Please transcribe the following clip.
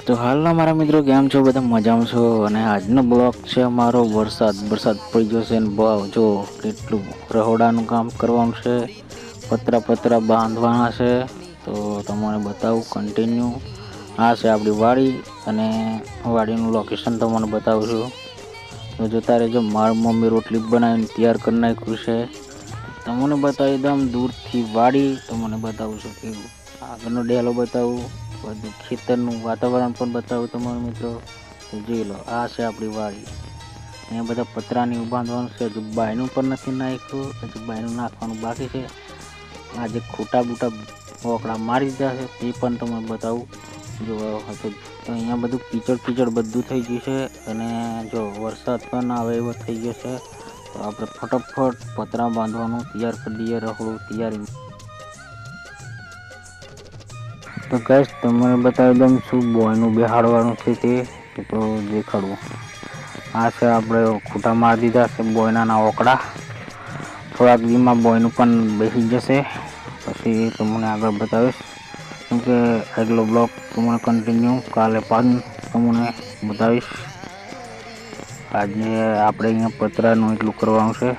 તો હાલના મારા મિત્રો કેમ છો? બધા મજામાં છો? અને આજનો બ્લોગ છે અમારો વરસાદ પડી ગયો છે ને જો કેટલું રહોડાનું કામ કરવાનું છે, પતરા બાંધવાના છે. તો તમને બતાવું કન્ટિન્યુ. આ છે આપણી વાડી અને વાડીનું લોકેશન તમને બતાવું છું. તો જોતા રહેજો. મારી મમ્મી રોટલી બનાવીને તૈયાર કરી નાખ્યું છે. તમને બતાવી દઉં દૂરથી વાડી. તમને બતાવું છું કે આગળનો ડેલો બતાવું, બધું ખેતરનું વાતાવરણ પણ બતાવું તમારા મિત્રો. તો જોઈ લો, આ છે આપણી વાડી. અહીંયા બધા પતરાની બાંધવાનું છે. હજુ બાયનું પણ નથી નાખ્યું, હજુ બાયનું નાખવાનું બાકી છે. આજે ખૂટા બૂટા ઓકળા મારી દીધા છે, તે પણ તમને બતાવું. જો તો અહીંયા બધું કીચડ બધું થઈ ગયું છે. અને જો વરસાદ પણ આવે એવો થઈ ગયો છે. તો આપણે ફટાફટ પતરા બાંધવાનું તૈયાર કરી દઈએ. રહોડું તૈયારી. તો ગાઈસ તમને બતાવી દઉં શું બોયનું બેહાડવાનું છે તે. તો દેખાડવું. આ છે આપણે ખૂટા મારી દીધા છે બોયના ઓકડા. થોડાક દીમાં બોયનું પણ બેસી જશે. પછી તમને આગળ બતાવીશ. કેમકે આગલો બ્લોગ તમને કન્ટિન્યુ કાલે પણ તમને બતાવીશ. આજે આપણે અહીંયા પતરાનું એટલું કરવાનું છે.